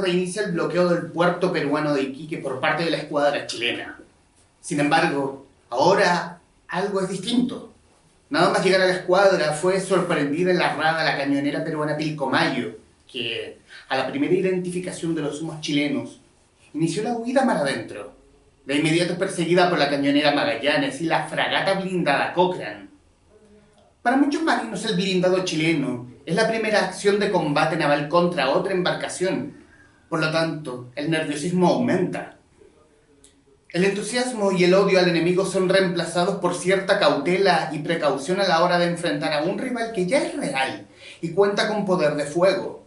reinicia el bloqueo del puerto peruano de Iquique por parte de la escuadra chilena. Sin embargo, ahora algo es distinto. Nada más llegar a la escuadra fue sorprendida en la rada la cañonera peruana Pilcomayo, que, a la primera identificación de los humos chilenos, inició la huida mar adentro. De inmediato perseguida por la cañonera Magallanes y la fragata blindada Cochrane. Para muchos marinos el blindado chileno es la primera acción de combate naval contra otra embarcación. Por lo tanto, el nerviosismo aumenta. El entusiasmo y el odio al enemigo son reemplazados por cierta cautela y precaución a la hora de enfrentar a un rival que ya es real y cuenta con poder de fuego.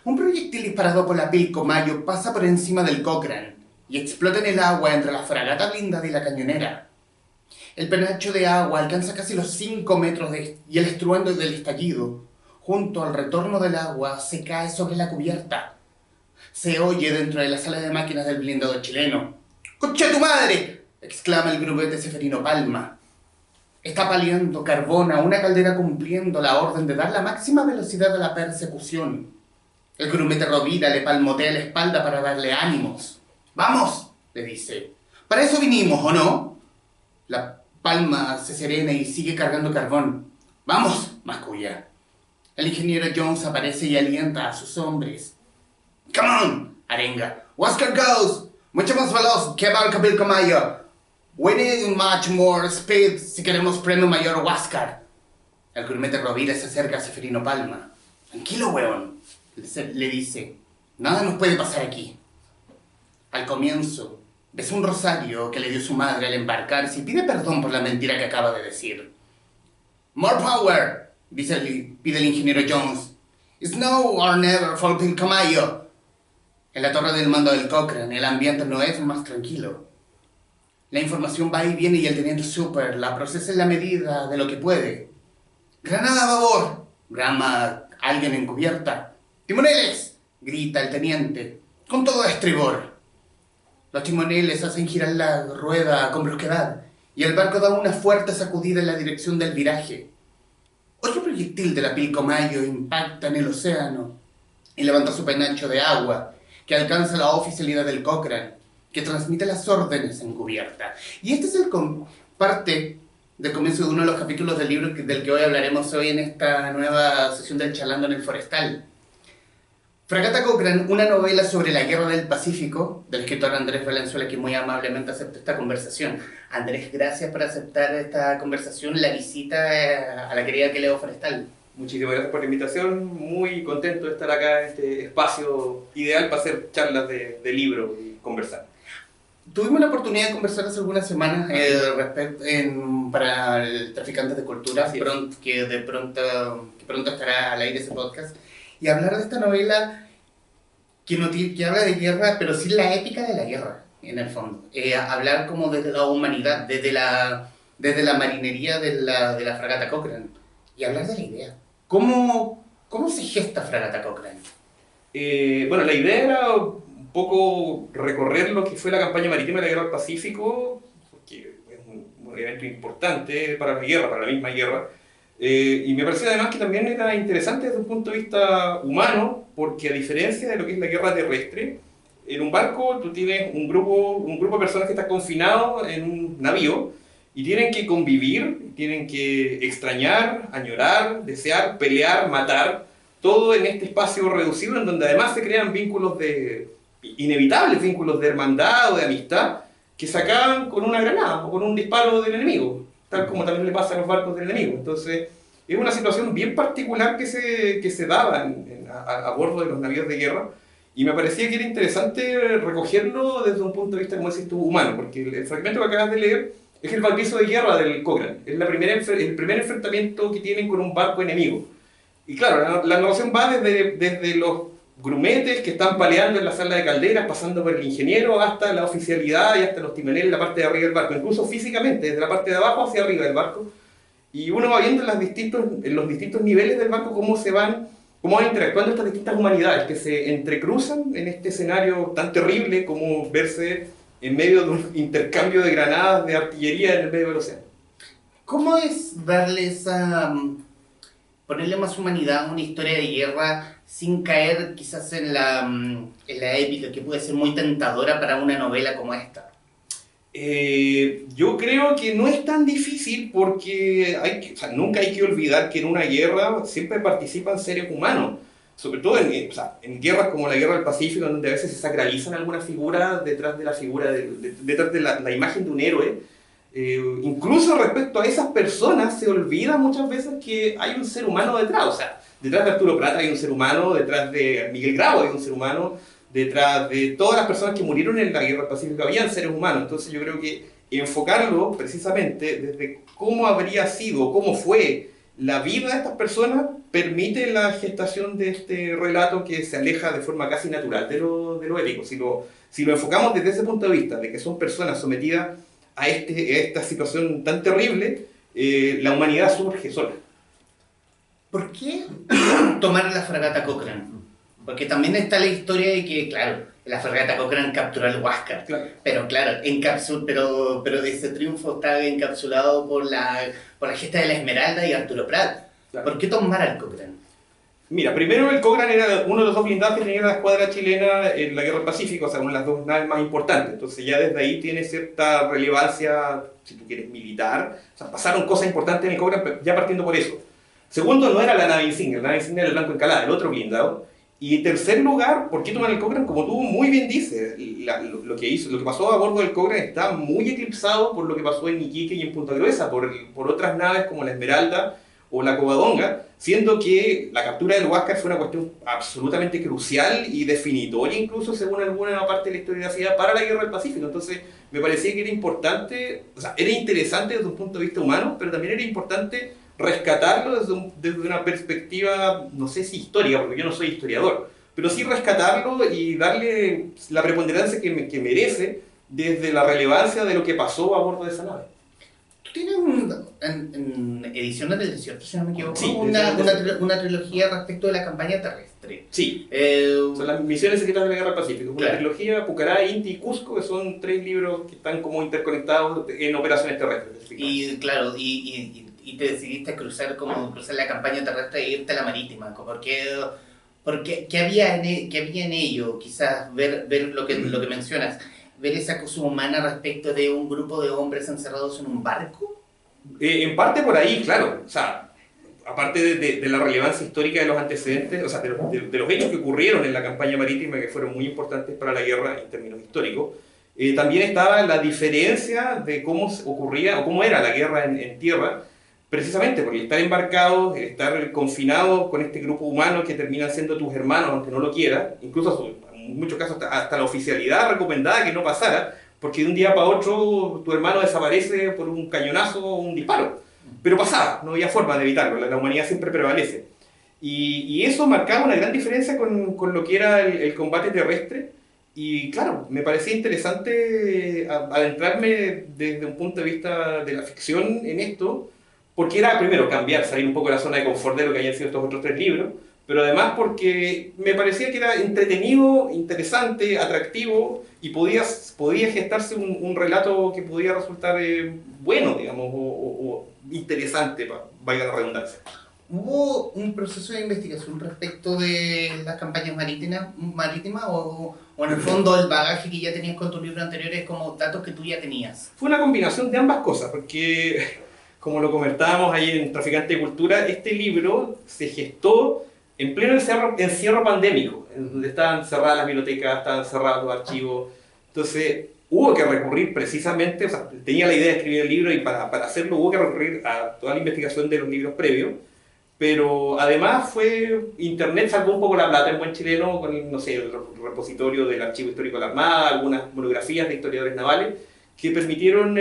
Un proyectil disparado por la Pilcomayo pasa por encima del Cochrane y explota en el agua entre la fragata blindada y la cañonera. El penacho de agua alcanza casi los 5 metros y el estruendo del estallido, junto al retorno del agua, se cae sobre la cubierta. Se oye dentro de la sala de máquinas del blindado chileno. ¡Concha tu madre!, exclama el grumete Seferino Palma. Está paliando carbón a una caldera cumpliendo la orden de dar la máxima velocidad a la persecución. El grumete Rovira le palmotea la espalda para darle ánimos. ¡Vamos!, le dice. ¿Para eso vinimos, o no? La Palma se serena y sigue cargando carbón. ¡Vamos!, masculla. El ingeniero Jones aparece y alienta a sus hombres. ¡Come on!, arenga. ¡Huáscar goes! Mucho más veloz que barca Pilcomayo. We need much more speed si queremos premio mayor Huáscar. El grumete Rovira se acerca a Seferino Palma. Tranquilo, huevón, le dice. Nada nos puede pasar aquí. Al comienzo, besa un rosario que le dio su madre al embarcarse y pide perdón por la mentira que acaba de decir. More power, pide el ingeniero Jones. It's now or never for Pilcomayo. En la torre del mando del Cochrane, el ambiente no es más tranquilo. La información va y viene y el teniente Super la procesa en la medida de lo que puede. ¡Granada a babor!, brama alguien en cubierta. ¡Timoneles!, grita el teniente, con todo estribor. Los timoneles hacen girar la rueda con brusquedad y el barco da una fuerte sacudida en la dirección del viraje. Otro proyectil de la Pilcomayo impacta en el océano y levanta su penacho de agua que alcanza la oficialidad del Cochrane, que transmite las órdenes en cubierta. Y este es parte del comienzo de uno de los capítulos del libro del que hoy hablaremos hoy en esta nueva sesión del Charlando en el Forestal. Fragata Cochrane, una novela sobre la Guerra del Pacífico, del escritor Andrés Valenzuela, que muy amablemente acepta esta conversación. Andrés, gracias por aceptar esta conversación, la visita a la querida Queleo Forestal. Muchísimas gracias por la invitación, muy contento de estar acá en este espacio ideal para hacer charlas de libro y conversar. Tuvimos la oportunidad de conversar hace algunas semanas para el Traficantes de Cultura, que pronto estará al aire ese podcast, y hablar de esta novela que habla de guerra, pero sin la épica de la guerra, en el fondo. Hablar como desde la humanidad, desde la marinería de la fragata Cochrane, y hablar de la idea. ¿Cómo se gesta Fragata Cochrane? Bueno, la idea era un poco recorrer lo que fue la campaña marítima de la Guerra del Pacífico, porque es un evento importante para la guerra, para la misma guerra, y me parecía además que también era interesante desde un punto de vista humano, porque a diferencia de lo que es la guerra terrestre, en un barco tú tienes un grupo de personas que están confinados en un navío, y tienen que convivir, tienen que extrañar, añorar, desear, pelear, matar, todo en este espacio reducido en donde además se crean inevitables vínculos de hermandad o de amistad que se acaban con una granada o con un disparo del enemigo, tal como también le pasa a los barcos del enemigo. Entonces es una situación bien particular que se daba a bordo de los navíos de guerra, y me parecía que era interesante recogerlo desde un punto de vista, como decís tú, humano, porque el fragmento que acabas de leer es el bautizo de guerra del Cochrane. Es el primer enfrentamiento que tienen con un barco enemigo. Y claro, la narración va desde los grumetes que están paleando en la sala de calderas, pasando por el ingeniero, hasta la oficialidad y hasta los timoneles en la parte de arriba del barco, incluso físicamente, desde la parte de abajo hacia arriba del barco. Y uno va viendo en los distintos niveles del barco cómo van interactuando estas distintas humanidades que se entrecruzan en este escenario tan terrible como verse en medio de un intercambio de granadas de artillería en el medio del océano. ¿Cómo es ponerle más humanidad a una historia de guerra sin caer quizás en la épica que puede ser muy tentadora para una novela como esta? Yo creo que no es tan difícil porque o sea, nunca hay que olvidar que en una guerra siempre participan seres humanos. Sobre todo o sea, en guerras como la Guerra del Pacífico, donde a veces se sacralizan algunas figuras detrás de la figura, detrás de la imagen de un héroe. Incluso respecto a esas personas se olvida muchas veces que hay un ser humano detrás. O sea, detrás de Arturo Prat hay un ser humano, detrás de Miguel Grau hay un ser humano, detrás de todas las personas que murieron en la Guerra del Pacífico habían seres humanos. Entonces yo creo que enfocarlo precisamente desde cómo habría sido, cómo fue la vida de estas personas, permite la gestación de este relato que se aleja de forma casi natural de lo épico. Si lo enfocamos desde ese punto de vista, de que son personas sometidas a esta situación tan terrible, la humanidad surge sola. ¿Por qué tomar la fragata Cochrane? Porque también está la historia de que, claro, la fragata Cochrane capturó el Huáscar. Claro. Pero claro, pero ese triunfo está encapsulado por la gesta de la Esmeralda y Arturo Prat. Claro. ¿Por qué tomar al Cochrane? Mira, primero el Cochrane era uno de los dos blindados que tenía la escuadra chilena en la Guerra del Pacífico, o sea, una de las dos naves más importantes. Entonces ya desde ahí tiene cierta relevancia, si tú quieres, militar. O sea, pasaron cosas importantes en el Cochrane ya partiendo por eso. Segundo, no era la nave insignia era el Blanco Encalada, el otro blindado. Y en tercer lugar, ¿por qué tomar el Cochrane? Como tú muy bien dices, lo que pasó a bordo del Cochrane está muy eclipsado por lo que pasó en Iquique y en Punta Gruesa, por otras naves como la Esmeralda o la Covadonga, siendo que la captura del Huáscar fue una cuestión absolutamente crucial y definitoria, incluso según alguna parte de la historiografía, para la Guerra del Pacífico. Entonces, me parecía que era importante, o sea, era interesante desde un punto de vista humano, pero también era importante rescatarlo desde una perspectiva, no sé si histórica, porque yo no soy historiador, pero sí rescatarlo y darle la preponderancia que merece desde la relevancia de lo que pasó a bordo de esa nave. Tú tienes en Ediciones del Desierto, si no me equivoco, Sí, una trilogía respecto de la campaña terrestre. Sí, son las misiones secretas de la Guerra del Pacífico. Una trilogía, Pucará, Inti y Cusco, que son 3 libros que están como interconectados en operaciones terrestres. Y claro, y te decidiste cruzar la campaña terrestre e irte a la marítima. Porque ¿qué había en ello? Quizás ver lo que mencionas, ver esa cosa humana respecto de un grupo de hombres encerrados en un barco. En parte por ahí, claro. O sea, aparte de la relevancia histórica de los antecedentes, o sea, de los hechos que ocurrieron en la campaña marítima, que fueron muy importantes para la guerra en términos históricos, también estaba la diferencia de cómo ocurría o cómo era la guerra en tierra, precisamente por el estar embarcados, el estar confinados con este grupo humano que terminan siendo tus hermanos, aunque no lo quieras, incluso en muchos casos hasta la oficialidad recomendada que no pasara, porque de un día para otro tu hermano desaparece por un cañonazo o un disparo. Pero pasaba, no había forma de evitarlo, la humanidad siempre prevalece. Y eso marcaba una gran diferencia con lo que era el combate terrestre. Y claro, me parecía interesante adentrarme desde un punto de vista de la ficción en esto, porque era primero cambiar, salir un poco de la zona de confort de lo que habían sido estos otros 3 libros, pero además porque me parecía que era entretenido, interesante, atractivo y podía gestarse un relato que podía resultar bueno, digamos, o interesante, valga la redundancia. ¿Hubo un proceso de investigación respecto de las campañas marítimas o en el fondo el bagaje que ya tenías con tus libros anteriores como datos que tú ya tenías? Fue una combinación de ambas cosas, porque como lo comentábamos ahí en Traficante de Cultura, este libro se gestó en pleno encierro pandémico, en donde estaban cerradas las bibliotecas, estaban cerrados los archivos. Entonces hubo que recurrir precisamente, o sea, tenía la idea de escribir el libro y para hacerlo hubo que recurrir a toda la investigación de los libros previos, pero además Internet salvó un poco la plata en buen chileno con, no sé, el repositorio del Archivo Histórico de la Armada, algunas monografías de historiadores navales, que permitieron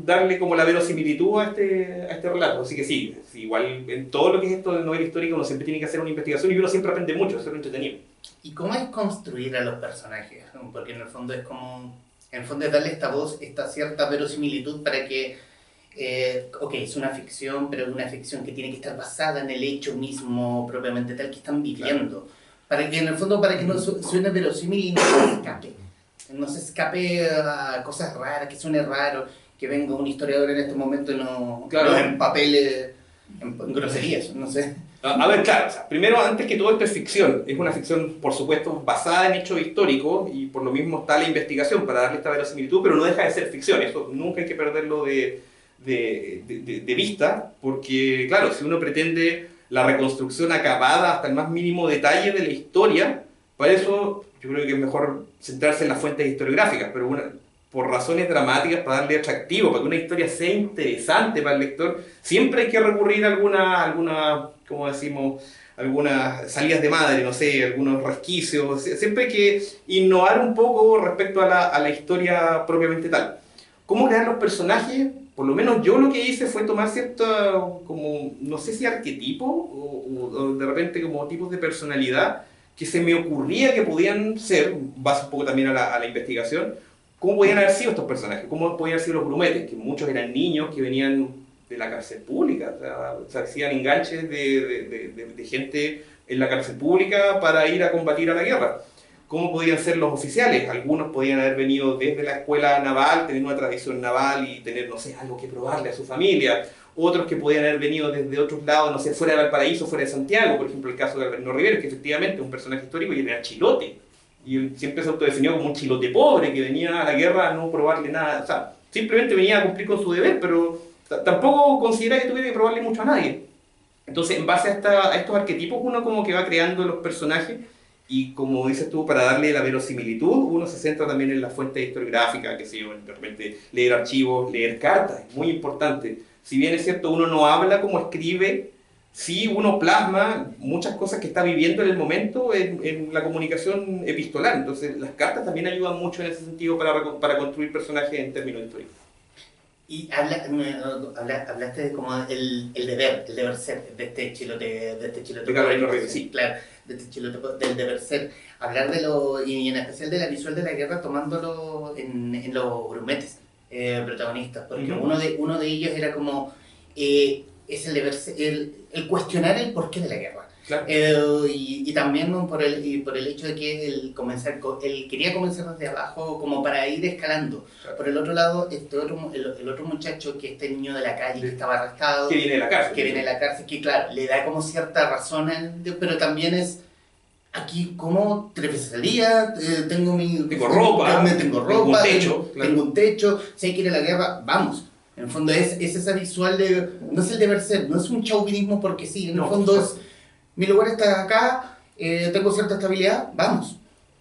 darle como la verosimilitud a este relato. Así que sí, igual en todo lo que es esto de novela histórica uno siempre tiene que hacer una investigación y uno siempre aprende mucho, eso es lo entretenido. ¿Y cómo es construir a los personajes? Porque en el fondo es darle esta voz, esta cierta verosimilitud para que, ok, es una ficción, pero es una ficción que tiene que estar basada en el hecho mismo propiamente tal que están viviendo. Claro. Para que en el fondo, para que no suene verosímil y no se escape a cosas raras, que suene raro, que venga un historiador en este momento y no empapele en groserías, no sé. A ver, claro, o sea, primero, antes que todo, esto es ficción. Es una ficción, por supuesto, basada en hechos históricos y por lo mismo está la investigación para darle esta verosimilitud, pero no deja de ser ficción. Eso nunca hay que perderlo de vista, porque, claro, si uno pretende la reconstrucción acabada hasta el más mínimo detalle de la historia, para eso yo creo que es mejor centrarse en las fuentes historiográficas, pero por razones dramáticas, para darle atractivo, para que una historia sea interesante para el lector, siempre hay que recurrir a alguna como decimos, algunas salidas de madre, no sé, algunos resquicios. Siempre hay que innovar un poco respecto a la historia propiamente tal. ¿Cómo crear los personajes? Por lo menos yo lo que hice fue tomar cierto, como, no sé si arquetipo o de repente como tipos de personalidad que se me ocurría que podían ser, base un poco también a la investigación, cómo podían haber sido estos personajes, cómo podían haber sido los grumetes, que muchos eran niños que venían de la cárcel pública, o sea hacían enganches de gente en la cárcel pública para ir a combatir a la guerra. ¿Cómo podían ser los oficiales? Algunos podían haber venido desde la escuela naval, tener una tradición naval y tener, no sé, algo que probarle a su familia. Otros que podían haber venido desde otros lados, no sé, fuera de Valparaíso, fuera de Santiago, por ejemplo el caso de Alberto Rivera, que efectivamente es un personaje histórico y era chilote. Y él siempre se autodefinió como un chilote pobre, que venía a la guerra a no probarle nada, o sea, simplemente venía a cumplir con su deber, pero tampoco considera que tuviera que probarle mucho a nadie. Entonces, en base a estos arquetipos, uno como que va creando los personajes y, como dices tú, para darle la verosimilitud, uno se centra también en la fuente historiográfica, que sé yo, de repente leer archivos, leer cartas, es muy importante. Si bien es cierto, uno no habla como escribe, sí uno plasma muchas cosas que está viviendo en el momento en la comunicación epistolar. Entonces, las cartas también ayudan mucho en ese sentido para construir personajes en términos históricos. Y hablaste de como el deber ser de este chilote. De Carolina Rivera, sí. Claro, de este chilote, del deber ser. Hablar de lo, y en especial de la visual de la guerra, tomándolo en los grumetes protagonistas, porque uno de ellos era como, es el deber ser, el cuestionar el porqué de la guerra. Claro. Y también por el hecho de que él quería comenzar desde abajo como para ir escalando. Claro. Por el otro lado, el otro muchacho, que este niño de la calle, que estaba arrestado, que viene de la cárcel, que claro, le da como cierta razón, pero también es aquí como 3 veces al día, tengo ropa, tengo un techo, si hay que ir a la guerra, vamos. En el fondo es esa visual de, no es el deber ser, no es un chauvinismo porque sí, en el fondo es, mi lugar está acá, tengo cierta estabilidad, vamos.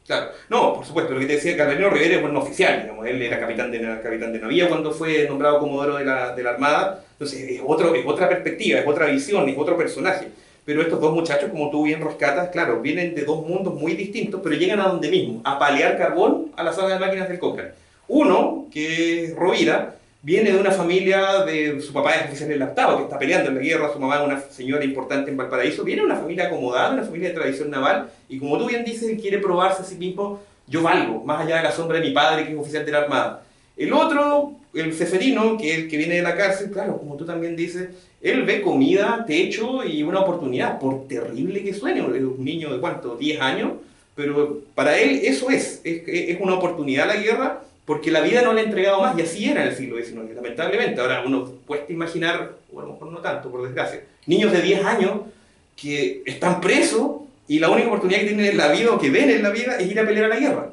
Claro, no, por supuesto, lo que te decía, Carolina Rivera es un oficial, digamos, él era capitán de navío cuando fue nombrado comodoro de la Armada, entonces es otra perspectiva, es otra visión, es otro personaje. Pero estos dos muchachos, como tú bien rescatas, claro, vienen de dos mundos muy distintos, pero llegan a donde mismo, a palear carbón a la sala de máquinas del Cochrane. Uno, que es Rovira, viene de una familia de su papá es oficial en la octava, que está peleando en la guerra, su mamá es una señora importante en Valparaíso, viene de una familia acomodada, una familia de tradición naval, y como tú bien dices, él quiere probarse a sí mismo, yo valgo, más allá de la sombra de mi padre, que es oficial de la Armada. El otro, el ceferino, que es el que viene de la cárcel, claro, como tú también dices, él ve comida, techo y una oportunidad, por terrible que suene, es un niño de ¿cuánto? 10 años, pero para él eso es una oportunidad la guerra, porque la vida no le ha entregado más, y así era en el siglo XIX, lamentablemente. Ahora uno puede imaginar, o a lo mejor no tanto, por desgracia, niños de 10 años que están presos y la única oportunidad que tienen en la vida, o que ven en la vida, es ir a pelear a la guerra.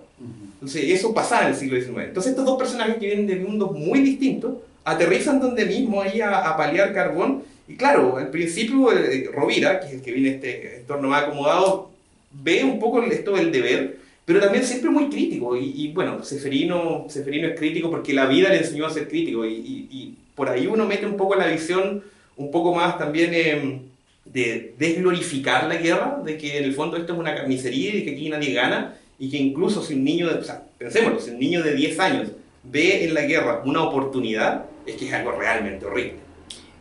Entonces eso pasaba en el siglo XIX. Entonces estos dos personajes que vienen de mundos muy distintos, aterrizan donde mismo ahí a palear carbón, y claro, al principio Rovira, que es el que viene este entorno más acomodado, ve un poco esto del deber, pero también siempre muy crítico, y bueno, Ceferino es crítico porque la vida le enseñó a ser crítico, y por ahí uno mete un poco la visión, un poco más también de desglorificar la guerra, de que en el fondo esto es una carnicería y que aquí nadie gana, y que incluso si un niño, o sea, pensémoslo, si un niño de 10 años ve en la guerra una oportunidad, es que es algo realmente horrible.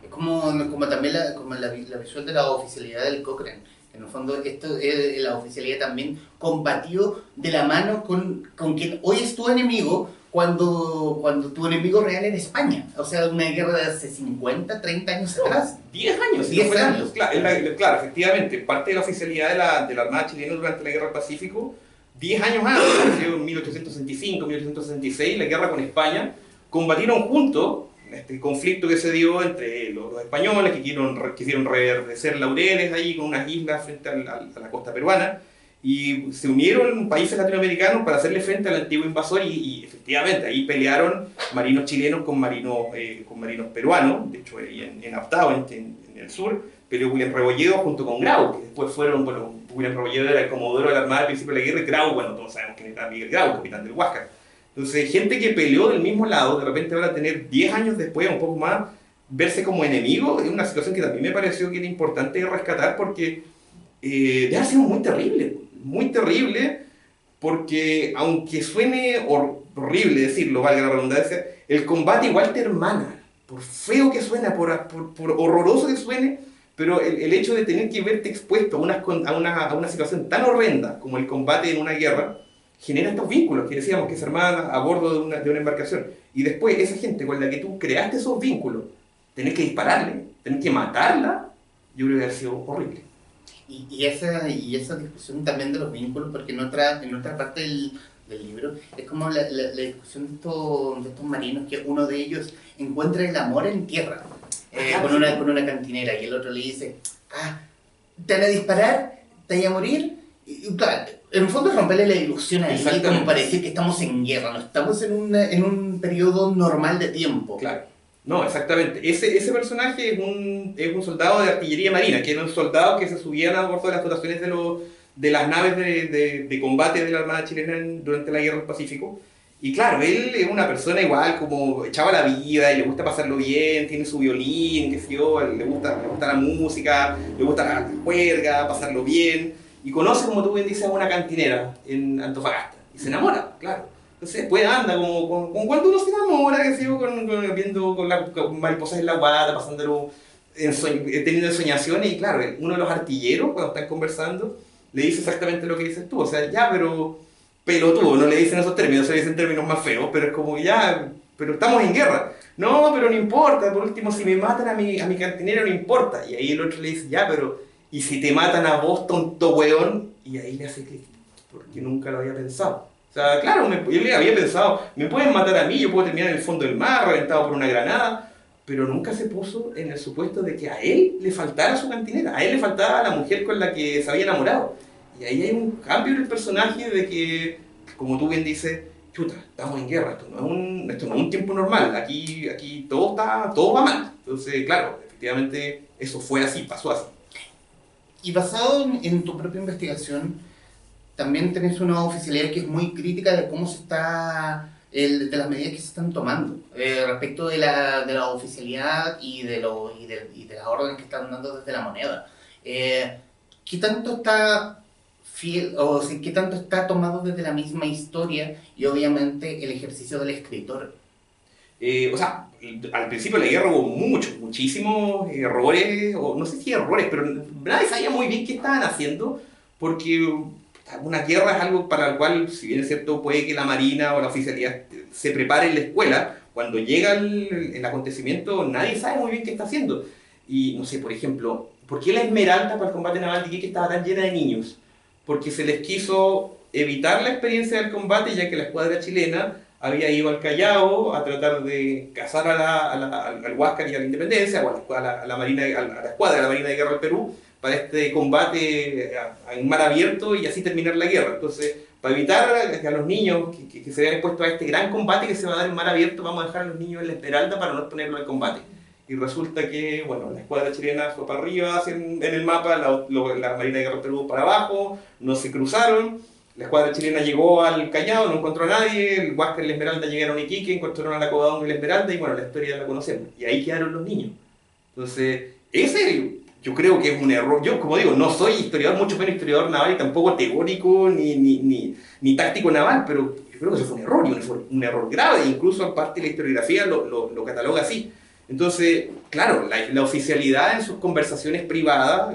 Es como también la visual de la oficialidad del Cochrane. En el fondo, la oficialidad también combatió de la mano con quien hoy es tu enemigo, cuando tu enemigo real era España. O sea, una guerra de hace 50, 30 años atrás. 10 años. 10 años. Claro, efectivamente, parte de la oficialidad de la Armada chilena durante la Guerra del Pacífico, 10 años antes, en 1865, 1866, la guerra con España, combatieron juntos, este conflicto que se dio entre los españoles que quisieron reverdecer laureles ahí con unas islas frente a la costa peruana, y se unieron países latinoamericanos para hacerle frente al antiguo invasor, y efectivamente ahí pelearon marinos chilenos con marinos peruanos. De hecho ahí en Aptao, en el sur, peleó William Rebolledo junto con Grau, que después fueron, bueno, William Rebolledo era el comodoro de la Armada al principio de la guerra, y Grau, bueno, todos sabemos quién era Miguel Grau, capitán del Huáscar. Entonces, gente que peleó del mismo lado, de repente ahora tener 10 años después, un poco más, verse como enemigo, es una situación que también me pareció que era importante rescatar, porque debe haber sido muy terrible, porque aunque suene horrible decirlo, valga la redundancia, el combate igual te hermana, por feo que suene, por horroroso que suene, pero el hecho de tener que verte expuesto a una situación tan horrenda como el combate en una guerra, genera estos vínculos que decíamos que se armaban a bordo de una embarcación. Y después esa gente con la que tú creaste esos vínculos, tenés que dispararle, tenés que matarla, yo creo que ha sido horrible. Y esa discusión también de los vínculos, porque en otra parte del libro es como la discusión de estos marinos, que uno de ellos encuentra el amor en tierra, con una cantinera, y el otro le dice, te van a disparar, te van a morir. Y claro, en el fondo es romperle la ilusión a él, como para decir que estamos en guerra, no estamos en un periodo normal de tiempo. Claro. No, exactamente. Ese personaje es un soldado de artillería marina, que eran soldados que se subían a bordo de las dotaciones de las naves de combate de la Armada chilena durante la Guerra del Pacífico. Y claro, él es una persona igual, como echaba la vida y le gusta pasarlo bien, tiene su violín, qué sé yo, le gusta la música, le gusta la juerga, pasarlo bien. Y conoce, como tú bien dices, a una cantinera en Antofagasta. Y se enamora, claro. Entonces después anda como cuando uno se enamora, que sigo viendo con mariposas en la guata, pasándolo, teniendo ensoñaciones, y claro, uno de los artilleros, cuando están conversando, le dice exactamente lo que dices tú, o sea, ya, pero pelotudo, no le dicen esos términos, se le dicen términos más feos, pero es como, ya, pero estamos en guerra. No, pero no importa, por último, si me matan a mi cantinero, no importa. Y ahí el otro le dice, ya, pero, ¿y si te matan a vos, tonto weón? Y ahí le hace clic, porque nunca lo había pensado. O sea, claro, yo le había pensado, me pueden matar a mí, yo puedo terminar en el fondo del mar, reventado por una granada, pero nunca se puso en el supuesto de que a él le faltara su cantinera, a él le faltaba la mujer con la que se había enamorado. Y ahí hay un cambio en el personaje de que, como tú bien dices, chuta, estamos en guerra, esto no es un tiempo normal, aquí todo va mal. Entonces, claro, efectivamente eso fue así, pasó así. Y basado en tu propia investigación, también tenés una oficialidad que es muy crítica de cómo se está, de las medidas que se están tomando respecto de la oficialidad y de las órdenes que están dando desde la moneda. ¿Qué tanto está fiel, o sea, qué tanto está tomado desde la misma historia y obviamente el ejercicio del escritor? O sea, al principio de la guerra hubo muchísimos errores, o no sé si errores, pero nadie sabía muy bien qué estaban haciendo, porque una guerra es algo para el cual, si bien es cierto, puede que la marina o la oficialidad se prepare en la escuela, cuando llega el acontecimiento nadie sabe muy bien qué está haciendo. Y no sé, por ejemplo, ¿por qué la Esmeralda para el combate naval de Iquique estaba tan llena de niños? Porque se les quiso evitar la experiencia del combate, ya que la escuadra chilena había ido al Callao a tratar de cazar al Huáscar y a la Independencia, o a la escuadra de la Marina de Guerra del Perú, para este combate en mar abierto y así terminar la guerra. Entonces, para evitar que a los niños que se vean expuestos a este gran combate que se va a dar en mar abierto, vamos a dejar a los niños en la Esmeralda para no exponerlos al combate. Y resulta que, bueno, la escuadra chilena fue para arriba en el mapa, la Marina de Guerra del Perú para abajo, no se cruzaron. La escuadra chilena llegó al Callao, no encontró a nadie, el Huáscar y la Esmeralda llegaron a Iquique, encontraron a la Covadonga y la Esmeralda, y bueno, la historia ya la conocemos. Y ahí quedaron los niños. Entonces, yo creo que es un error. Yo, como digo, no soy historiador, mucho menos historiador naval, y tampoco teórico ni táctico naval, pero yo creo que eso fue un error, y un error grave, e incluso parte de la historiografía lo cataloga así. Entonces, claro, la oficialidad en sus conversaciones privadas,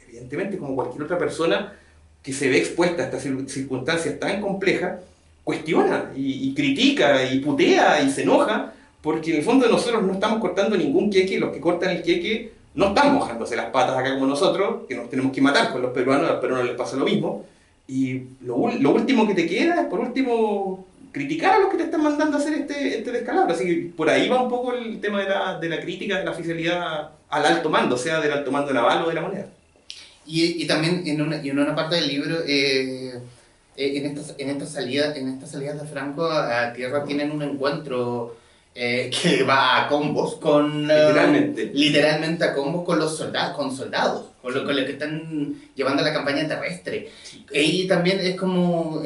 evidentemente como cualquier otra persona que se ve expuesta a estas circunstancias tan complejas, cuestiona y critica y putea y se enoja, porque en el fondo nosotros no estamos cortando ningún queque, y los que cortan el queque no están mojándose las patas acá como nosotros, que nos tenemos que matar con los peruanos, a los peruanos les pasa lo mismo, y lo último que te queda es, por último, criticar a los que te están mandando a hacer este descalabro. Así que por ahí va un poco el tema de la crítica de la oficialidad al alto mando, sea del alto mando naval o de la moneda. Y también en una parte del libro, en estas salidas de Franco a tierra tienen un encuentro que va a combos con literalmente a combos con los soldados, con los que están llevando la campaña terrestre. Y también es como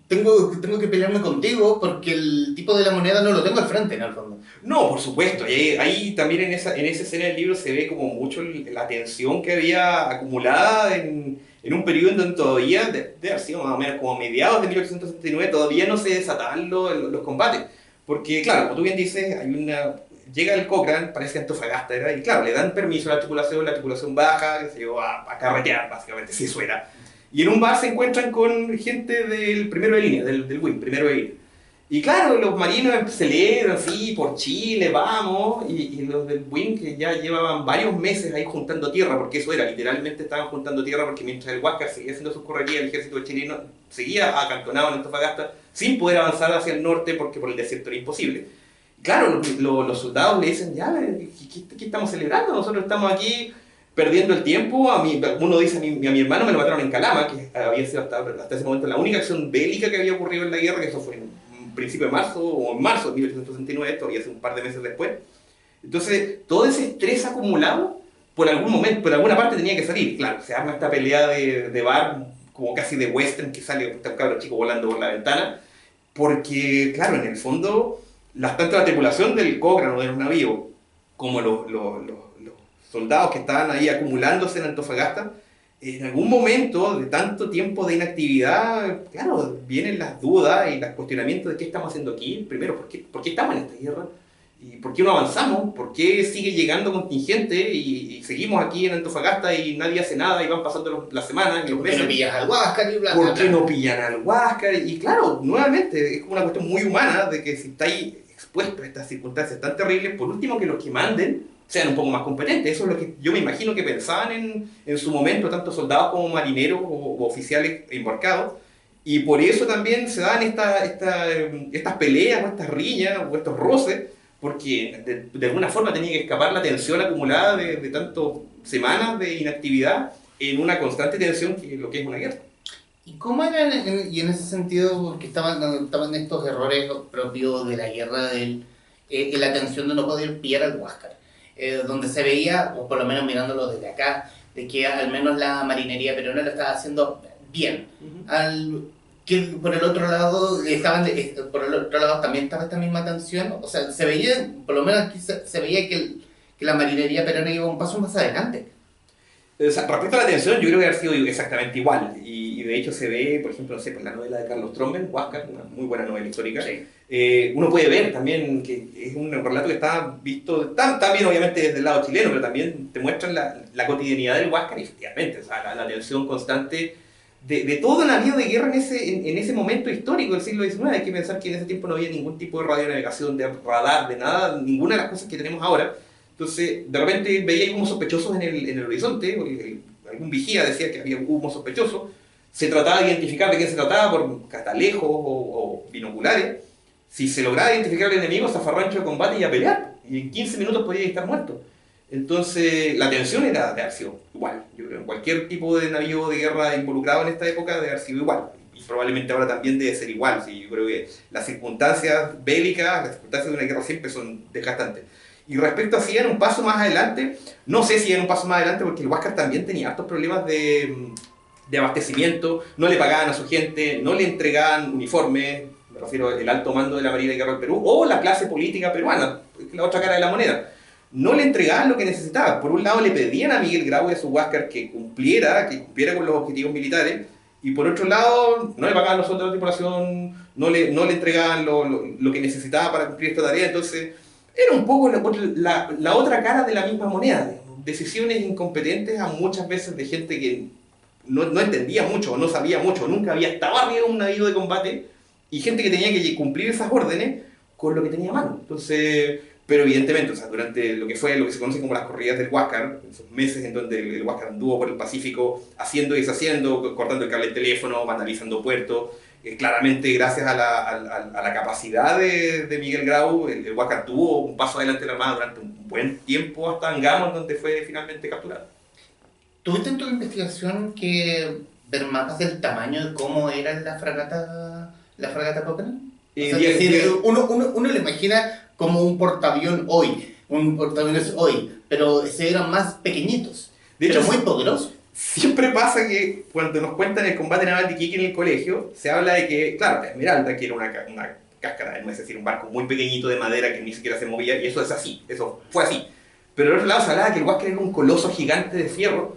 tengo que pelearme contigo porque el tipo de la moneda no lo tengo al frente, en el fondo. No, por supuesto. Ahí también en esa escena del libro se ve como mucho la tensión que había acumulada en un periodo en donde todavía, de haber sido más o menos como mediados de 1869, todavía no se desataban los combates. Porque, claro, como tú bien dices, llega el Cochrane, parece Antofagasta, ¿verdad? Y claro, le dan permiso a la tripulación baja, que se llevó a carretear, básicamente, si eso era. Y en un bar se encuentran con gente del primero de línea, del WIN, primero de línea. Y claro, los marinos celebran, sí, por Chile, vamos, y los del WIN que ya llevaban varios meses ahí juntando tierra, porque eso era, literalmente estaban juntando tierra, porque mientras el Huáscar seguía haciendo sus correrías, el ejército chileno seguía acantonado en Antofagasta, sin poder avanzar hacia el norte, porque por el desierto era imposible. Claro, los soldados le dicen, ya, ¿qué estamos celebrando? Nosotros estamos aquí perdiendo el tiempo. Uno dice, a mi hermano me lo mataron en Calama, que había sido hasta ese momento la única acción bélica que había ocurrido en la guerra, que eso fue en principio de marzo, o en marzo de 1869, esto había sido un par de meses después. Entonces, todo ese estrés acumulado, por alguna parte tenía que salir. Claro, se arma esta pelea de bar, como casi de western, que sale un cabro chico volando por la ventana, porque, claro, en el fondo, tanto la tripulación del Cochrane o de los navíos, como los soldados que estaban ahí acumulándose en Antofagasta, en algún momento de tanto tiempo de inactividad, claro, vienen las dudas y los cuestionamientos de qué estamos haciendo aquí. Primero, ¿por qué estamos en esta guerra? ¿Y por qué no avanzamos? ¿Por qué sigue llegando contingente y seguimos aquí en Antofagasta y nadie hace nada y van pasando las semanas y los meses? ¿Por qué no pillan al Huáscar y bla, ¿Por qué no pillan al Huáscar? Y claro, nuevamente, es como una cuestión muy humana de que si estáis expuestos a estas circunstancias tan terribles, por último que los que manden sean un poco más competentes. Eso es lo que yo me imagino que pensaban en su momento, tanto soldados como marineros o oficiales embarcados, y por eso también se dan estas peleas o estas riñas o estos roces, porque de alguna forma tenía que escapar la tensión acumulada de tantas semanas de inactividad en una constante tensión que lo que es una guerra. ¿Y cómo eran, y en ese sentido, porque estaban estos errores propios de la guerra, la tensión de no poder pillar al Huáscar? Donde se veía, o por lo menos mirándolo desde acá, de que al menos la marinería peruana lo estaba haciendo bien. Que por el otro lado también estaba esta misma tensión, o sea, se veía, por lo menos aquí se veía que la marinería peruana iba un paso más adelante. O sea, respecto a la tensión, yo creo que ha sido exactamente igual. Y de hecho se ve, por ejemplo, no sé, por la novela de Carlos Tromben, Huáscar, una muy buena novela histórica. Sí. Uno puede ver también que es un relato que está visto también obviamente desde el lado chileno, pero también te muestran la cotidianidad del Huáscar y efectivamente, o sea, la tensión constante de todo navío de guerra en ese momento histórico del siglo XIX. Hay que pensar que en ese tiempo no había ningún tipo de radionavegación, de radar, de nada, ninguna de las cosas que tenemos ahora. Entonces, de repente veía humos sospechosos en el horizonte, algún vigía decía que había humos sospechosos, se trataba de identificar de quién se trataba por catalejos o binoculares. Si se lograba identificar al enemigo, zafarrancho de combate y a pelear, y en 15 minutos podía estar muerto. Entonces, la tensión era de haber sido igual. Yo creo que cualquier tipo de navío de guerra involucrado en esta época debe haber sido igual. Y probablemente ahora también debe ser igual. ¿Sí? Yo creo que las circunstancias bélicas, las circunstancias de una guerra siempre son desgastantes. Y respecto a si iban un paso más adelante, no sé si iban un paso más adelante porque el Huáscar también tenía hartos problemas de abastecimiento, no le pagaban a su gente, no le entregaban uniformes, me refiero al alto mando de la Marina de Guerra del Perú, o la clase política peruana, la otra cara de la moneda. No le entregaban lo que necesitaba. Por un lado le pedían a Miguel Grau y a su Huáscar que cumpliera con los objetivos militares, y por otro lado no le pagaban los sueldos de la tripulación, no le entregaban lo que necesitaba para cumplir esta tarea. Entonces era un poco la otra cara de la misma moneda. Decisiones incompetentes a muchas veces de gente que no entendía mucho, o no sabía mucho, nunca había estado arriba de un navío de combate, y gente que tenía que cumplir esas órdenes con lo que tenía a mano. Entonces, pero evidentemente, o sea, durante lo que se conoce como las corridas del Huáscar, esos meses en donde el Huáscar anduvo por el Pacífico haciendo y deshaciendo, cortando el cable del teléfono, vandalizando puertos, claramente gracias a la capacidad de Miguel Grau, el Huáscar tuvo un paso adelante en la Armada durante un buen tiempo hasta Angamos, donde fue finalmente capturado. ¿Tuviste en tu investigación que ver mapas del tamaño de cómo era la fragata Cochrane? O sea, es decir, uno le imagina como un portaaviones hoy, pero se eran más pequeñitos, De hecho, pero muy poderosos. siempre pasa que cuando nos cuentan el combate naval de Iquique en el colegio, se habla de que, claro, la Esmeralda, que era una cáscara, es decir, un barco muy pequeñito de madera que ni siquiera se movía, y eso es así, eso fue así. Pero del otro lado se hablaba que el Huáscar era un coloso gigante de fierro,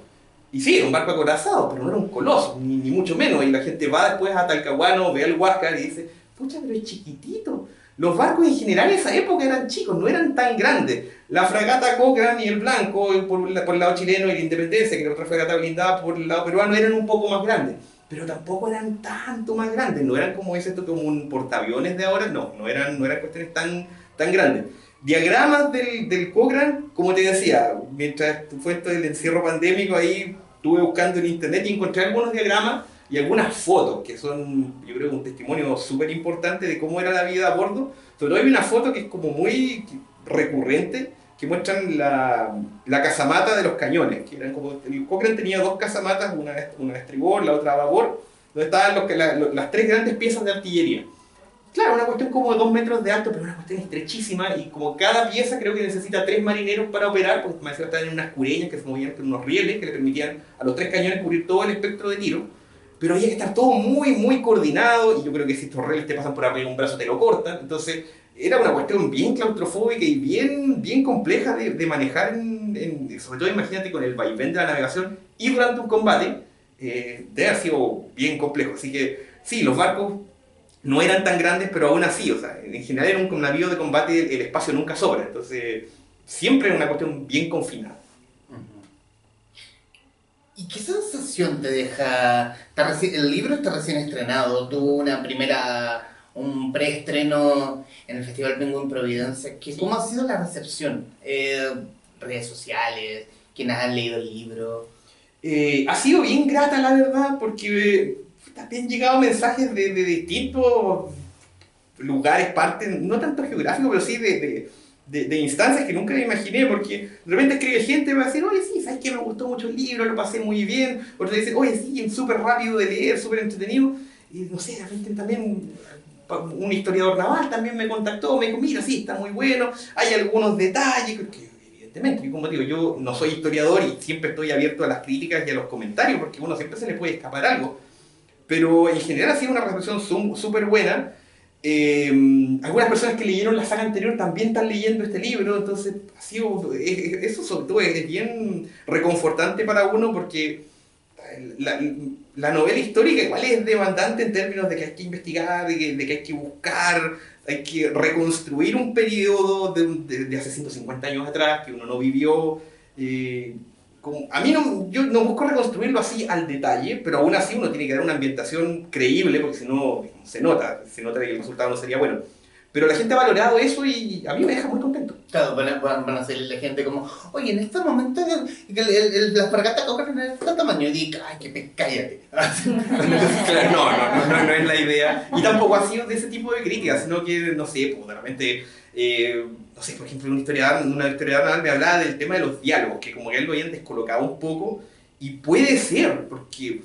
y sí, era un barco acorazado, pero no era un coloso, ni mucho menos, y la gente va después a Talcahuano, ve al Huáscar y dice, pucha, pero es chiquitito. Los barcos en general en esa época eran chicos, no eran tan grandes. La fragata Cochrane y el Blanco por el lado chileno y la Independencia, que era otra fragata blindada por el lado peruano, eran un poco más grandes. Pero tampoco eran tanto más grandes, no eran como como un portaaviones de ahora, no eran cuestiones tan grandes. Diagramas del Cochrane, como te decía, mientras fue esto del encierro pandémico, ahí estuve buscando en internet y encontré algunos diagramas y algunas fotos que son, yo creo, un testimonio súper importante de cómo era la vida a bordo. Sobre todo hay una foto que es como muy recurrente, que muestran la casamata de los cañones, que eran como, el Cochrane tenía dos casamatas, una de estribor, la otra a babor, donde estaban las tres grandes piezas de artillería. Claro, una cuestión como de 2 metros de alto, pero una cuestión estrechísima, y como cada pieza creo que necesita 3 marineros para operar, porque más estaban en unas cureñas que se movían con unos rieles que le permitían a los 3 cañones cubrir todo el espectro de tiro. Pero había que estar todo muy coordinado, y yo creo que si estos rieles te pasan por arriba un brazo te lo cortan. Entonces era una cuestión bien claustrofóbica y bien compleja de manejar, sobre todo imagínate con el vaivén de la navegación y durante un combate, debe haber sido bien complejo. Así que sí, los barcos no eran tan grandes, pero aún así, o sea, en general era un navío de combate, el espacio nunca sobra, entonces siempre era una cuestión bien confinada. ¿Y qué sensación te deja? El libro está recién estrenado, tuvo un preestreno en el Festival Penguin en Providencia. ¿Cómo ha sido la recepción? Redes sociales, quienes han leído el libro. Ha sido bien grata, la verdad, porque también han llegado mensajes de distintos lugares, partes, no tanto geográficos, pero sí de instancias que nunca me imaginé, porque de repente escribe gente y va a decir, oye, sí, ¿sabes qué? Me gustó mucho el libro, lo pasé muy bien. Otros dicen, oye, sí, es súper rápido de leer, súper entretenido. Y no sé, de repente también un historiador naval también me contactó, me dijo, mira, sí, está muy bueno, hay algunos detalles, que evidentemente, como digo, yo no soy historiador y siempre estoy abierto a las críticas y a los comentarios, porque a uno siempre se le puede escapar algo. Pero en general ha sido una recepción súper buena. Algunas personas que leyeron la saga anterior también están leyendo este libro, entonces ha sido, eso sobre todo es bien reconfortante para uno, porque la novela histórica igual es demandante en términos de que hay que investigar, de que hay que buscar, hay que reconstruir un periodo de hace 150 años atrás que uno no vivió. A mí yo no busco reconstruirlo así al detalle, pero aún así uno tiene que dar una ambientación creíble, porque si no se nota que el resultado no sería bueno. Pero la gente ha valorado eso y a mí me deja muy contento. Claro, van a ser la gente como, oye, en este momento la fragata Cochrane es de este tamaño. Y digo, ay, cállate. Claro, no es la idea. Y tampoco ha sido de ese tipo de críticas, sino que, no sé, pues de repente, no sé, por ejemplo, una historiadora naval me hablaba del tema de los diálogos, que como que él lo habían descolocado un poco, y puede ser, porque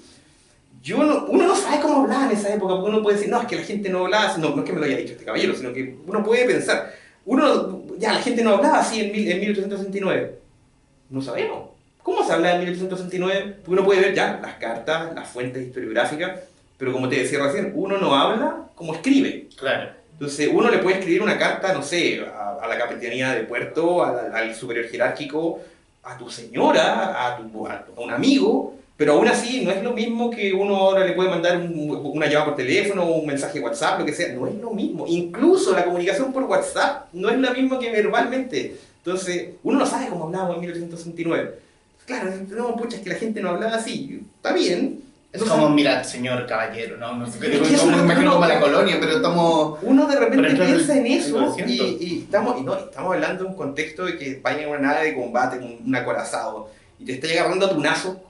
uno no sabe cómo hablaba en esa época, porque uno puede decir, no, es que la gente no hablaba, no es que me lo haya dicho este caballero, sino que uno puede pensar, la gente no hablaba así en 1869. No sabemos. ¿Cómo se hablaba en 1869? Porque uno puede ver ya las cartas, las fuentes historiográficas, pero como te decía recién, uno no habla como escribe. Claro. Entonces uno le puede escribir una carta, no sé, a la capitanía de puerto, al superior jerárquico, a tu señora, a un amigo, pero aún así no es lo mismo que uno ahora le puede mandar una llamada por teléfono, un mensaje de WhatsApp, lo que sea, no es lo mismo. Incluso la comunicación por WhatsApp no es la misma que verbalmente. Entonces, uno no sabe cómo hablábamos en 1869. Claro, no, pucha, es que la gente no hablaba así. Está bien. Es como, mira, señor caballero, ¿no? sé qué digo, me imagino como la colonia, pero estamos... Uno de repente piensa en eso y estamos hablando de un contexto de que vaya una nave de combate, un acorazado, y te está agarrando a tunazo.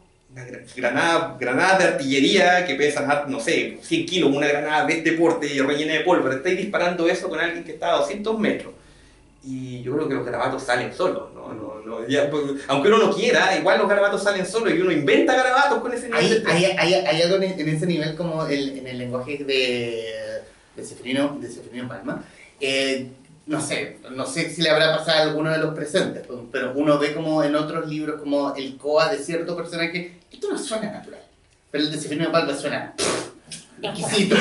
granadas de artillería que pesan, no sé, 100 kilos, una granada de este porte y rellena de pólvora. Estáis disparando eso con alguien que está a 200 metros. Y yo creo que los garabatos salen solos, aunque uno no quiera, igual los garabatos salen solos y uno inventa garabatos con ese nivel. Hay algo en ese nivel como en el lenguaje de Cefirino Palma. No sé si le habrá pasado a alguno de los presentes, pero uno ve como en otros libros como el COA de cierto personaje, esto no suena natural, pero el de Cefirino Palma suena exquisito,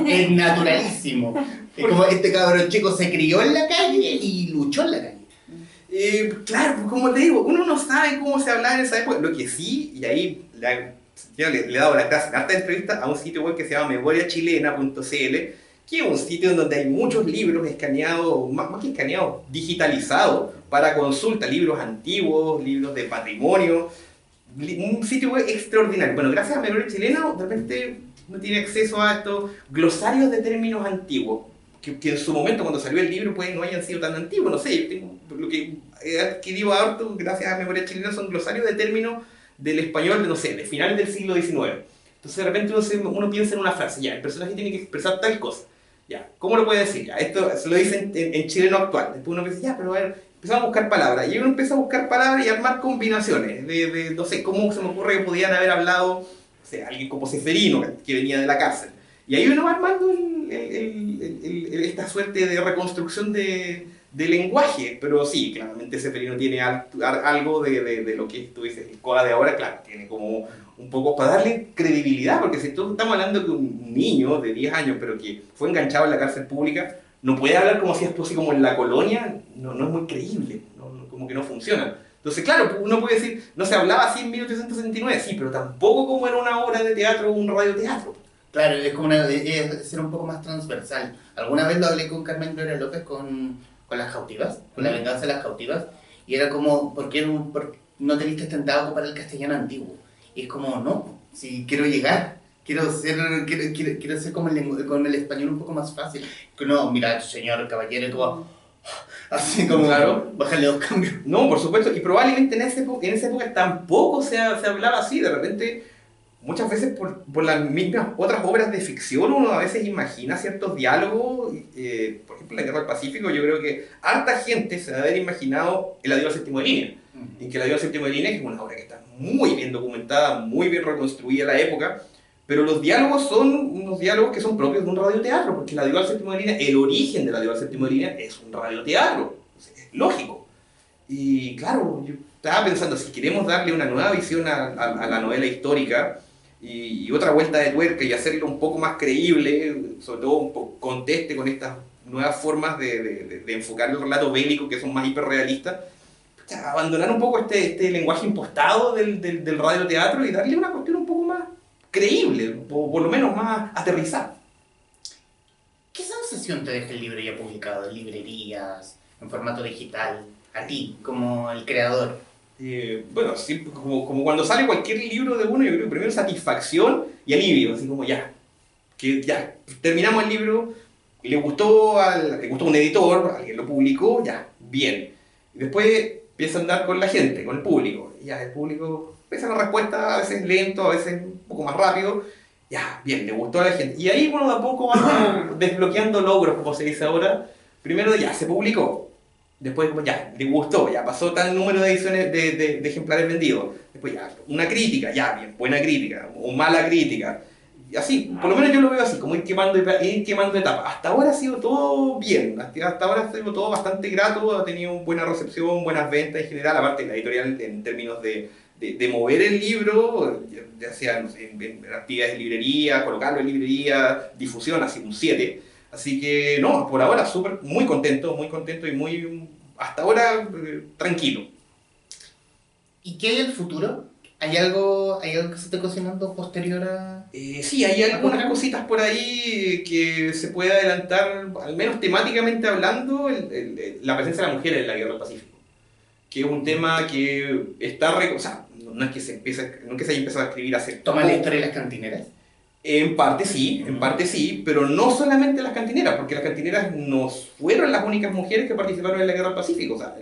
es naturalísimo. Es como este cabrón chico se crió en la calle y luchó en la calle. Claro, como te digo, uno no sabe cómo se hablaba en esa época. Lo que sí, y ahí yo le he dado la clase en harta entrevista a un sitio web que se llama memoriachilena.cl, que es un sitio donde hay muchos libros escaneados, más que escaneados, digitalizados para consulta, libros antiguos, libros de patrimonio, un sitio web extraordinario. Bueno, gracias a Memoria Chilena, de repente uno tiene acceso a estos glosarios de términos antiguos, que en su momento cuando salió el libro pues no hayan sido tan antiguos, no sé, lo que he adquirido harto gracias a Memoria Chilena son glosarios de términos del español, no sé, de finales del siglo XIX. Entonces de repente uno piensa en una frase, ya, el personaje tiene que expresar tal cosa, ya, ¿cómo lo puede decir? Ya, esto se lo dicen en chileno actual, después uno piensa, ya, pero a ver, empezamos a buscar palabras, y uno empieza a buscar palabras y a armar combinaciones, no sé, cómo se me ocurre que podían haber hablado, o sea, alguien como Ceferino, que venía de la cárcel. Y ahí uno va armando esta suerte de reconstrucción de lenguaje, pero sí, claramente Ceferino tiene algo de lo que tú dices, el COA de ahora, claro, tiene como un poco para darle credibilidad, porque si estamos hablando de un niño de 10 años, pero que fue enganchado en la cárcel pública, no puede hablar como si esto así como en la colonia, no es muy creíble, como que no funciona. Entonces, claro, uno puede decir, no se hablaba así en 1869, sí, pero tampoco como en una obra de teatro o un radioteatro. Claro, es como es ser un poco más transversal. Alguna vez lo hablé con Carmen Gloria López con las cautivas, con la venganza de las cautivas, y era como, ¿por qué no te viste tentado a ocupar el castellano antiguo? Y es como, no, si quiero llegar, quiero ser como con el español un poco más fácil. No, mira, señor caballero, como, así como, claro, bájale 2 cambios. No, por supuesto, y probablemente en esa época tampoco se hablaba así, de repente, muchas veces por las mismas otras obras de ficción uno a veces imagina ciertos diálogos, por ejemplo en la Guerra del Pacífico yo creo que harta gente se debe haber imaginado El adiós al séptimo de línea, y que El adiós al séptimo de línea es una obra que está muy bien documentada, muy bien reconstruida en la época, pero los diálogos son unos diálogos que son propios de un radioteatro, porque El adiós al séptimo de línea, el origen del adiós al séptimo de línea es un radioteatro, es lógico. Y claro, yo estaba pensando, si queremos darle una nueva visión a la novela histórica y otra vuelta de tuerca y hacerlo un poco más creíble, sobre todo un poco conteste con estas nuevas formas de enfocar el relato bélico que son más hiperrealistas, abandonar un poco este lenguaje impostado del radioteatro y darle una cuestión un poco más creíble, o por lo menos más aterrizada. ¿Qué sensación te deja el libro ya publicado en librerías, en formato digital, a ti, como el creador? Bueno, sí, como cuando sale cualquier libro de uno, yo creo que primero satisfacción y alivio, así como ya terminamos el libro, le gustó a un editor, alguien lo publicó, ya, bien. Y después empieza a andar con la gente, con el público, y ya el público empieza la respuesta, a veces lento, a veces un poco más rápido, ya, bien, le gustó a la gente. Y ahí, bueno, de a poco va como desbloqueando logros, como se dice ahora. Primero ya, se publicó. Después, como ya, le gustó, ya pasó tal número de ediciones de ejemplares vendidos. Después ya, una crítica, ya, bien, buena crítica, o mala crítica. Y así, por lo menos yo lo veo así, como ir quemando etapas. Hasta ahora ha sido todo bien, hasta ahora ha sido todo bastante grato, ha tenido buena recepción, buenas ventas en general, aparte de la editorial en términos de mover el libro, ya sea no sé, en actividades de librería, colocarlo en librería, difusión, así un 7. Así que, no, por ahora muy contento y muy, hasta ahora, tranquilo. ¿Y qué hay en el futuro? ¿Hay algo que se esté cocinando posterior a...? Sí, hay algunas cositas por ahí que se puede adelantar, al menos temáticamente hablando, la presencia de la mujer en la Guerra del Pacífico. Que es un tema que está... O sea, no es que se haya empezado a escribir hace... ¿Toma la historia de las cantineras? En parte sí, pero no solamente las cantineras, porque las cantineras no fueron las únicas mujeres que participaron en la Guerra del Pacífico. O sea,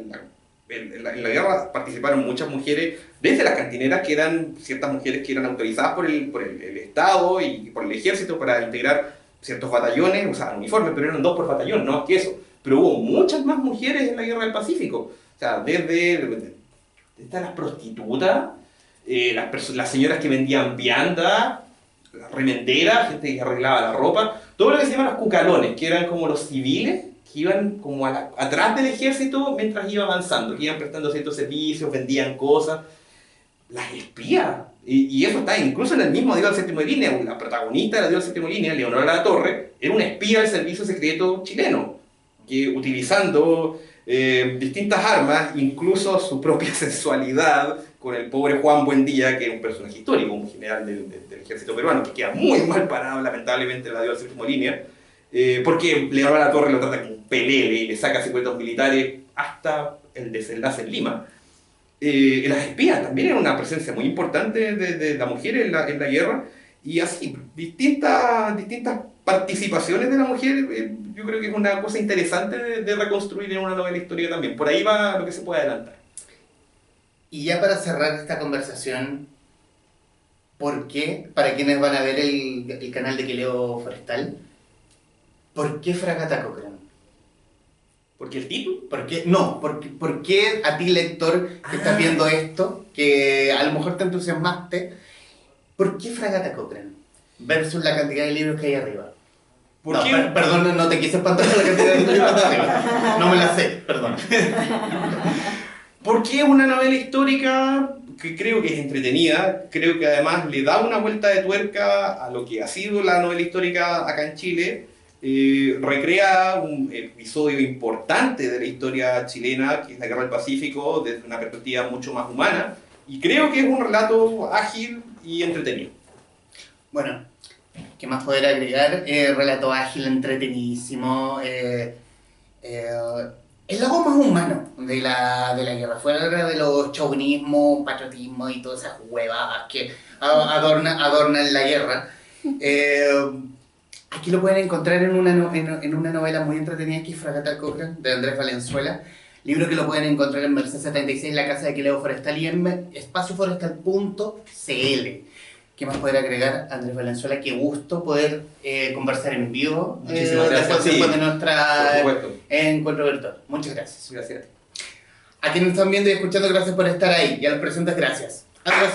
en la guerra participaron muchas mujeres, desde las cantineras, que eran ciertas mujeres que eran autorizadas por el Estado y por el ejército para integrar ciertos batallones, o sea, uniformes, pero eran 2 por batallón, no más que eso. Pero hubo muchas más mujeres en la guerra del Pacífico. O sea, desde las prostitutas, las señoras que vendían vianda, las remenderas, gente que arreglaba la ropa, todo lo que se llaman los cucalones, que eran como los civiles, que iban como atrás del ejército mientras iba avanzando, que iban prestando ciertos servicios, vendían cosas. Las espías. Y eso está incluso en el mismo Dios del Séptimo de Línea. La protagonista de la Dios del Séptimo de Línea, Leonora La Torre, era una espía del servicio secreto chileno, que utilizando distintas armas, incluso su propia sensualidad, con el pobre Juan Buendía, que es un personaje histórico, un general del ejército peruano, que queda muy mal parado, lamentablemente, en la Dios del Séptimo de Línea, porque Leonora La Torre lo trata como un pelele y le saca secretos militares hasta el desenlace en Lima. Las espías también eran una presencia muy importante de la mujer en la guerra, y así, distintas participaciones de la mujer, yo creo que es una cosa interesante de reconstruir en una novela histórica también. Por ahí va lo que se puede adelantar. Y ya para cerrar esta conversación, ¿por qué, para quienes van a ver el canal de Queleo Forestal, ¿por qué Fragata Cochrane? ¿Por qué el título? ¿Por qué a ti, lector, que estás viendo esto, que a lo mejor te entusiasmaste, ¿por qué Fragata Cochrane? Versus la cantidad de libros que hay arriba. ¿Por qué? Perdón, no te quise espantar con la cantidad de libros que hay arriba. No me la sé, perdón. Porque es una novela histórica que creo que es entretenida, creo que además le da una vuelta de tuerca a lo que ha sido la novela histórica acá en Chile, recrea un episodio importante de la historia chilena, que es la Guerra del Pacífico, desde una perspectiva mucho más humana, y creo que es un relato ágil y entretenido. Bueno, ¿qué más poder agregar? Relato ágil, entretenidísimo, el lado más humano de la guerra, fuera de los chauvinismos, patriotismo y todas esas huevadas que adornan la guerra. Aquí lo pueden encontrar en una novela muy entretenida, que es Fragata Cochrane, de Andrés Valenzuela, libro que lo pueden encontrar en Merced 76, la casa de Queleo Forestal, y en espacioforestal.cl. ¿Qué más poder agregar, Andrés Valenzuela? Qué gusto poder conversar en vivo. Muchísimas gracias. Después de nuestra encuentro virtual. Muchas gracias. Gracias. A quienes están viendo y escuchando, gracias por estar ahí. Y a los presentes, gracias. Adiós.